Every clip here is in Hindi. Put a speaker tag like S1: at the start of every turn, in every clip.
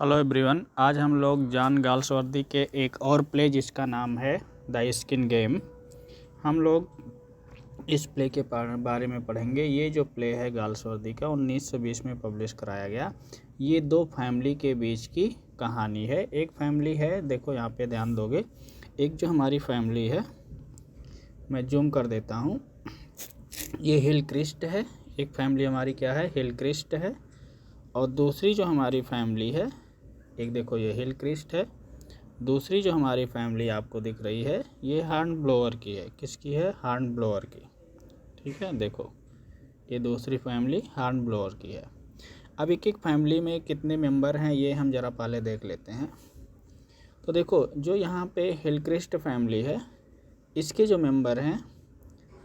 S1: हेलो एवरीवन, आज हम लोग जॉन गाल्सवर्दी के एक और प्ले जिसका नाम है द स्किन गेम, हम लोग इस प्ले के बारे में पढ़ेंगे। ये जो प्ले है गाल्सवर्दी का 1920 में पब्लिश कराया गया। ये दो फैमिली के बीच की कहानी है। एक फैमिली है, देखो यहाँ पे ध्यान दोगे, एक जो हमारी फैमिली है, मैं जूम कर देता हूँ, ये हिलक्रिस्ट है। एक फैमिली हमारी क्या है, हिलक्रिस्ट है। और दूसरी जो हमारी फैमिली है, एक देखो ये हिलक्रिस्ट है, दूसरी जो हमारी फैमिली आपको दिख रही है ये हार्न ब्लोअर की है। किसकी है? हार्न ब्लोअर की। ठीक है, देखो ये दूसरी फैमिली हार्न ब्लोअर की है। अब एक एक फैमिली में कितने मेंबर हैं ये हम ज़रा पहले देख लेते हैं। तो देखो जो यहाँ पे हिलक्रिस्ट फैमिली है, इसके जो मेंबर हैं,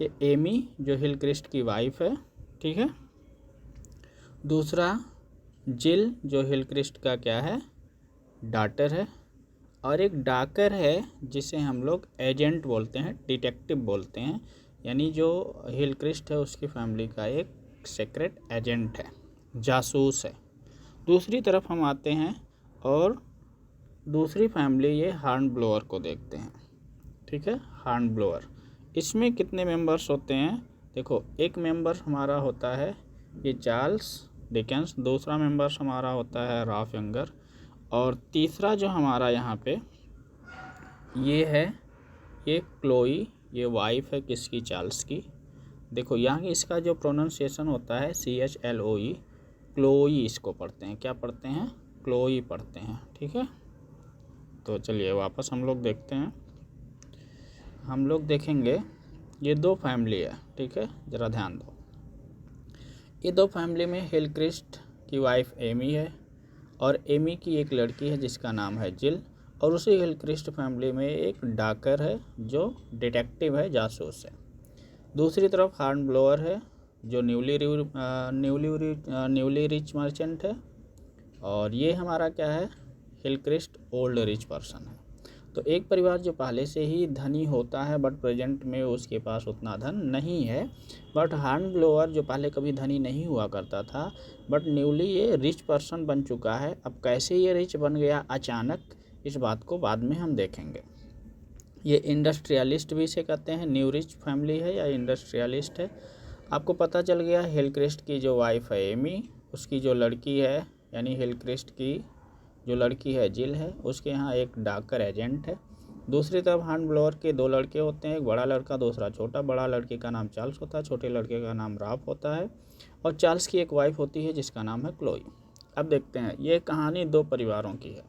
S1: ये एमी जो हिलक्रिस्ट की वाइफ है, ठीक है। दूसरा जिल जो हिलक्रिस्ट का क्या है, डॉटर है। और एक डाकर है जिसे हम लोग एजेंट बोलते हैं, डिटेक्टिव बोलते हैं, यानी जो हिलक्रिस्ट है उसकी फैमिली का एक सीक्रेट एजेंट है, जासूस है। दूसरी तरफ हम आते हैं और दूसरी फैमिली ये हार्न ब्लोअर को देखते हैं, ठीक है। हार्न ब्लोअर, इसमें कितने मेंबर्स होते हैं? देखो एक मेंबर हमारा होता है ये चार्ल्स डिकेंस, दूसरा मेंबर्स हमारा होता है राल्फ यंगर, और तीसरा जो हमारा यहाँ पे ये है, ये क्लोई, ये वाइफ है किसकी? चार्ल्स की। देखो यहाँ इसका जो प्रोनाउंसिएशन होता है CHLOE, क्लोई इसको पढ़ते हैं। क्या पढ़ते हैं? क्लोई पढ़ते हैं, ठीक है। तो चलिए वापस हम लोग देखते हैं। हम लोग देखेंगे ये दो फैमिली है, ठीक है, ज़रा ध्यान दो। ये दो फैमिली में हिलक्रिस्ट की वाइफ एमी है और एमी की एक लड़की है जिसका नाम है जिल, और उसी हिलक्रिस्ट फैमिली में एक डाकर है जो डिटेक्टिव है, जासूस है। दूसरी तरफ हार्न ब्लोअर है जो न्यूली रिच मर्चेंट है, और ये हमारा क्या है, हिलक्रिस्ट ओल्ड रिच पर्सन है। तो एक परिवार जो पहले से ही धनी होता है बट प्रेजेंट में उसके पास उतना धन नहीं है, बट हार्न ब्लोअर जो पहले कभी धनी नहीं हुआ करता था बट न्यूली ये रिच पर्सन बन चुका है। अब कैसे ये रिच बन गया अचानक, इस बात को बाद में हम देखेंगे। ये इंडस्ट्रियलिस्ट भी इसे कहते हैं, न्यू रिच फैमिली है या इंडस्ट्रियलिस्ट है। आपको पता चल गया हिलक्रिस्ट की जो वाइफ है एमी, उसकी जो लड़की है यानी हिलक्रिस्ट की जो लड़की है जिल है, उसके यहाँ एक डाकर एजेंट है। दूसरी तरफ हार्न ब्लोअर के दो लड़के होते हैं, एक बड़ा लड़का दूसरा छोटा। बड़ा लड़के का नाम चार्ल्स होता है, छोटे लड़के का नाम राल्फ होता है, और चार्ल्स की एक वाइफ होती है जिसका नाम है क्लोई। अब देखते हैं, ये कहानी दो परिवारों की है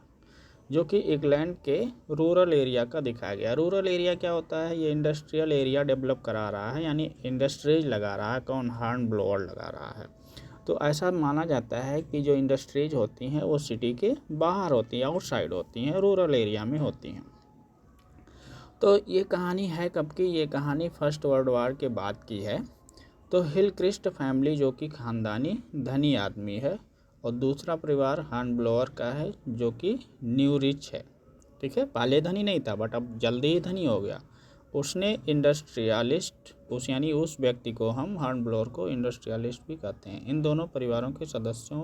S1: जो कि इंग्लैंड के रूरल एरिया का दिखाया गया। रूरल एरिया क्या होता है? ये इंडस्ट्रियल एरिया डेवलप करा रहा है, यानी इंडस्ट्रीज लगा रहा है। कौन? हार्न ब्लोअर लगा रहा है। तो ऐसा माना जाता है कि जो इंडस्ट्रीज होती हैं वो सिटी के बाहर होती हैं, आउटसाइड होती हैं, रूरल एरिया में होती हैं। तो ये कहानी है कब की? ये कहानी फर्स्ट वर्ल्ड वार के बाद की है। तो हिलक्रिस्ट फैमिली जो कि ख़ानदानी धनी आदमी है, और दूसरा परिवार हार्न ब्लोअर का है जो कि न्यू रिच है, ठीक है। पहले धनी नहीं था बट अब जल्दी ही धनी हो गया। उसने इंडस्ट्रियलिस्ट, उस यानी उस व्यक्ति को हम हार्न ब्लोअर को इंडस्ट्रियलिस्ट भी कहते हैं। इन दोनों परिवारों के सदस्यों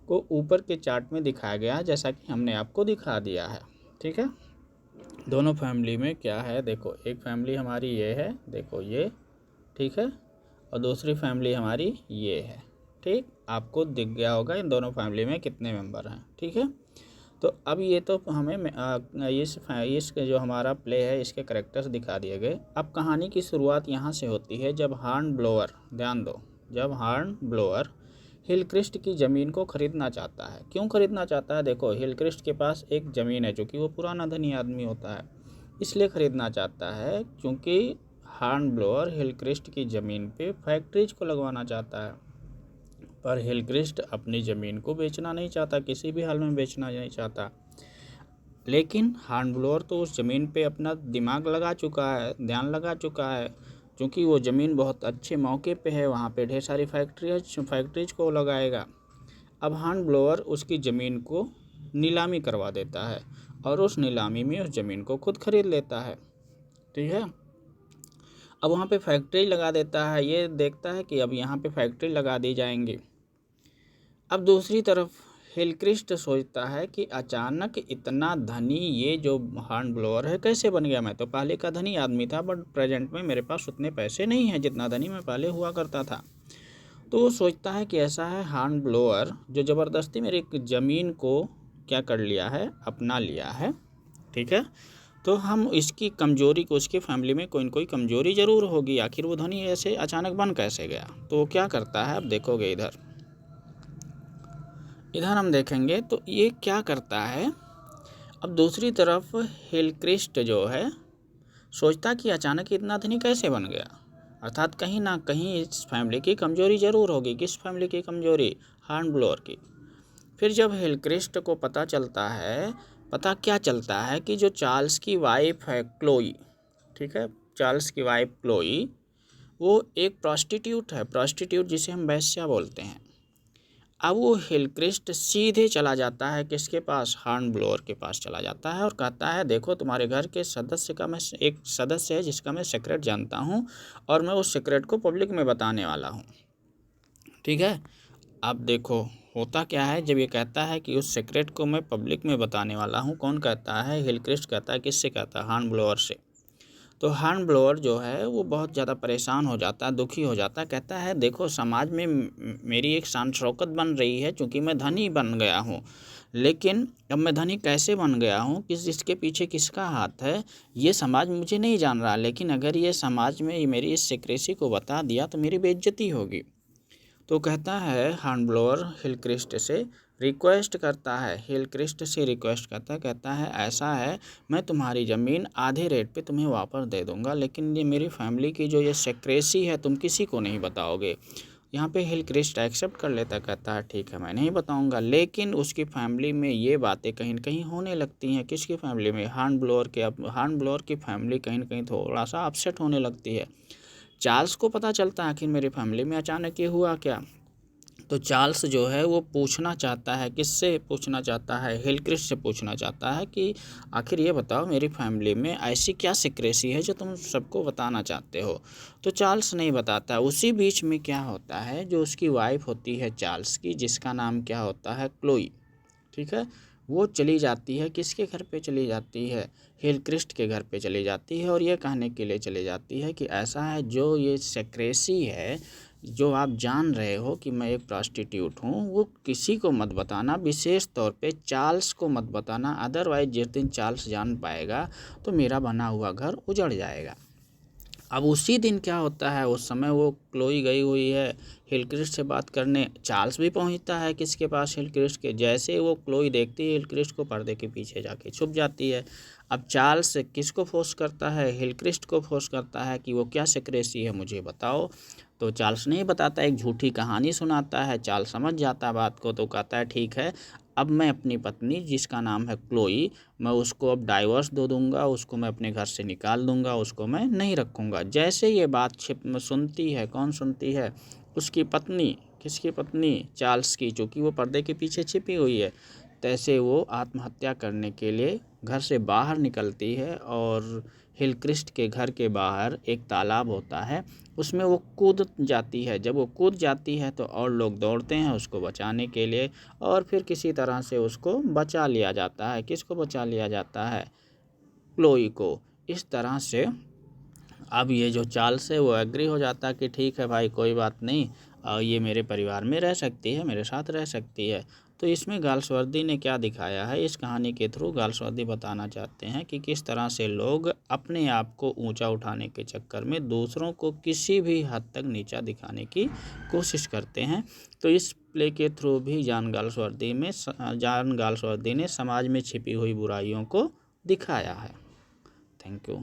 S1: को ऊपर के चार्ट में दिखाया गया है जैसा कि हमने आपको दिखा दिया है, ठीक है। दोनों फैमिली में क्या है, देखो एक फैमिली हमारी ये है, देखो ये, ठीक है, और दूसरी फैमिली हमारी ये है, ठीक। आपको दिख गया होगा इन दोनों फैमिली में कितने मेंबर हैं, ठीक है। तो अब ये तो हमें इस जो हमारा प्ले है इसके कैरेक्टर्स दिखा दिए गए। अब कहानी की शुरुआत यहाँ से होती है जब हार्न ब्लोअर, ध्यान दो, जब हार्न ब्लोअर हिलक्रिस्ट की ज़मीन को ख़रीदना चाहता है। क्यों ख़रीदना चाहता है? देखो हिलक्रिस्ट के पास एक ज़मीन है, चूँकि वो पुराना धनी आदमी होता है इसलिए ख़रीदना चाहता है, क्योंकि हार्न ब्लोअर हिलक्रिस्ट की ज़मीन पे फैक्ट्रीज को लगवाना चाहता है। पर हिलक्रिस्ट अपनी ज़मीन को बेचना नहीं चाहता, किसी भी हाल में बेचना नहीं चाहता। लेकिन हार्न ब्लोअर तो उस ज़मीन पे अपना दिमाग लगा चुका है, ध्यान लगा चुका है, क्योंकि वो ज़मीन बहुत अच्छे मौके पे है, वहाँ पे ढेर सारी फैक्ट्रीज को लगाएगा। अब हार्न ब्लोअर उसकी ज़मीन को नीलामी करवा देता है और उस नीलामी में उस ज़मीन को खुद खरीद लेता है, ठीक है। अब वहाँ पे फैक्ट्री लगा देता है, ये देखता है कि अब यहाँ पे फैक्ट्री लगा दी जाएंगी। अब दूसरी तरफ हिलक्रिस्ट सोचता है कि अचानक इतना धनी ये जो हॉर्न ब्लोअर है कैसे बन गया। मैं तो पहले का धनी आदमी था, बट प्रेजेंट में मेरे पास उतने पैसे नहीं हैं जितना धनी मैं पहले हुआ करता था। तो वो सोचता है कि ऐसा है हॉर्न ब्लोअर जो ज़बरदस्ती मेरी ज़मीन को क्या कर लिया है, अपना लिया है, ठीक है। तो हम इसकी कमज़ोरी को, उसकी फैमिली में कोई न कोई कमज़ोरी ज़रूर होगी, आखिर वो धनी ऐसे अचानक बन कैसे गया। तो वो क्या करता है, अब देखोगे इधर हम देखेंगे तो ये क्या करता है। अब दूसरी तरफ हिलक्रिस्ट जो है सोचता कि अचानक इतना धनी कैसे बन गया, अर्थात कहीं ना कहीं इस फैमिली की कमज़ोरी ज़रूर होगी। किस फैमिली की कमज़ोरी, हॉर्न ब्लोअर की। फिर जब हिलक्रिस्ट को पता चलता है, पता क्या चलता है कि जो चार्ल्स की वाइफ है क्लोई, ठीक है, चार्ल्स की वाइफ क्लोई वो एक प्रॉस्टिट्यूट है, प्रॉस्टिट्यूट जिसे हम वेश्या बोलते हैं। अब वो हिलक्रिस्ट सीधे चला जाता है किसके पास, हॉर्न ब्लोअर के पास चला जाता है और कहता है देखो तुम्हारे घर के सदस्य का मैं एक सदस्य है जिसका मैं सीक्रेट जानता हूँ और मैं उस सीक्रेट को पब्लिक में बताने वाला हूँ, ठीक है। अब देखो होता क्या है, जब ये कहता है कि उस सीक्रेट को मैं पब्लिक में बताने वाला हूँ, कौन कहता है, हिलक्रिस्ट कहता है। किससे कहता है, हॉर्न ब्लोअर से। तो हॉर्न ब्लोअर जो है वो बहुत ज़्यादा परेशान हो जाता है, दुखी हो जाता है, कहता है देखो समाज में मेरी एक शान शौकत बन रही है क्योंकि मैं धनी बन गया हूँ, लेकिन अब मैं धनी कैसे बन गया हूँ, इसके पीछे किसका हाथ है, ये समाज मुझे नहीं जान रहा। लेकिन अगर ये समाज में मेरी इस सीक्रेसी को बता दिया तो मेरी बेइज्जती होगी। तो कहता है हॉर्न ब्लोअर हिलक्रिस्ट से रिक्वेस्ट करता है, हिलक्रिस्ट से रिक्वेस्ट करता है, कहता है ऐसा है मैं तुम्हारी ज़मीन आधे रेट पे तुम्हें वापस दे दूंगा, लेकिन ये मेरी फैमिली की जो ये सीक्रेसी है तुम किसी को नहीं बताओगे। यहाँ पे हिलक्रिस्ट एक्सेप्ट कर लेता, कहता है ठीक है मैं नहीं बताऊंगा। लेकिन उसकी फैमिली में ये बातें कहीं न कहीं होने लगती हैं। किसकी फैमिली में, हॉर्न ब्लोअर के। अब हॉर्न ब्लोअर की फैमिली कहीं न कहीं थोड़ा सा अपसेट होने लगती है। चार्ल्स को पता चलता है आखिर मेरी फैमिली में अचानक ये हुआ क्या। तो चार्ल्स जो है वो पूछना चाहता है, किससे पूछना चाहता है, हिलक्रिस्ट से पूछना चाहता है कि आखिर ये बताओ मेरी फैमिली में ऐसी क्या सीक्रेसी है जो तुम सबको बताना चाहते हो। तो चार्ल्स नहीं बताता। उसी बीच में क्या होता है, जो उसकी वाइफ होती है चार्ल्स की, जिसका नाम क्या होता है, क्लोई, ठीक है, वो चली जाती है किसके घर पे चली जाती है, हिलक्रिस्ट के घर पे चली जाती है और ये कहने के लिए चली जाती है कि ऐसा है जो ये सेक्रेसी है जो आप जान रहे हो कि मैं एक प्रॉस्टिट्यूट हूँ, वो किसी को मत बताना, विशेष तौर पे चार्ल्स को मत बताना। अदरवाइज जिस दिन चार्ल्स जान पाएगा तो मेरा बना हुआ घर उजड़ जाएगा। अब उसी दिन क्या होता है, उस समय वो क्लोई गई हुई है हिलक्रिस्ट से बात करने। चार्ल्स भी पहुंचता है किसके पास, हिलक्रिस्ट के। जैसे वो क्लोई देखती है हिलक्रिस्ट को, पर्दे के पीछे जाके छुप जाती है। अब चार्ल्स किसको फोर्स करता है, हिलक्रिस्ट को फोर्स करता है कि वो क्या सीक्रेसी है मुझे बताओ। तो चार्ल्स नहीं बताता, एक झूठी कहानी सुनाता है। चार्ल्स समझ जाता है बात को, तो कहता है ठीक है अब मैं अपनी पत्नी जिसका नाम है क्लोई, मैं उसको अब डाइवर्स दे दूंगा, उसको मैं अपने घर से निकाल दूंगा, उसको मैं नहीं रखूंगा। जैसे ये बात सुनती है, कौन सुनती है, उसकी पत्नी। किसकी पत्नी, चार्ल्स की, चूँकि वो पर्दे के पीछे छिपी हुई है। तैसे वो आत्महत्या करने के लिए घर से बाहर निकलती है और हिलक्रिस्ट के घर के बाहर एक तालाब होता है, उसमें वो कूद जाती है। जब वो कूद जाती है तो और लोग दौड़ते हैं उसको बचाने के लिए और फिर किसी तरह से उसको बचा लिया जाता है। किसको बचा लिया जाता है, क्लोई को। इस तरह से अब ये जो चार्ल्स है वो एग्री हो जाता है कि ठीक है भाई कोई बात नहीं, ये मेरे परिवार में रह सकती है, मेरे साथ रह सकती है। तो इसमें गाल्सवर्दी ने क्या दिखाया है, इस कहानी के थ्रू गाल्सवर्दी बताना चाहते हैं कि किस तरह से लोग अपने आप को ऊंचा उठाने के चक्कर में दूसरों को किसी भी हद तक नीचा दिखाने की कोशिश करते हैं। तो इस प्ले के थ्रू भी जॉन गाल्सवर्दी ने समाज में छिपी हुई बुराइयों को दिखाया है। Thank you.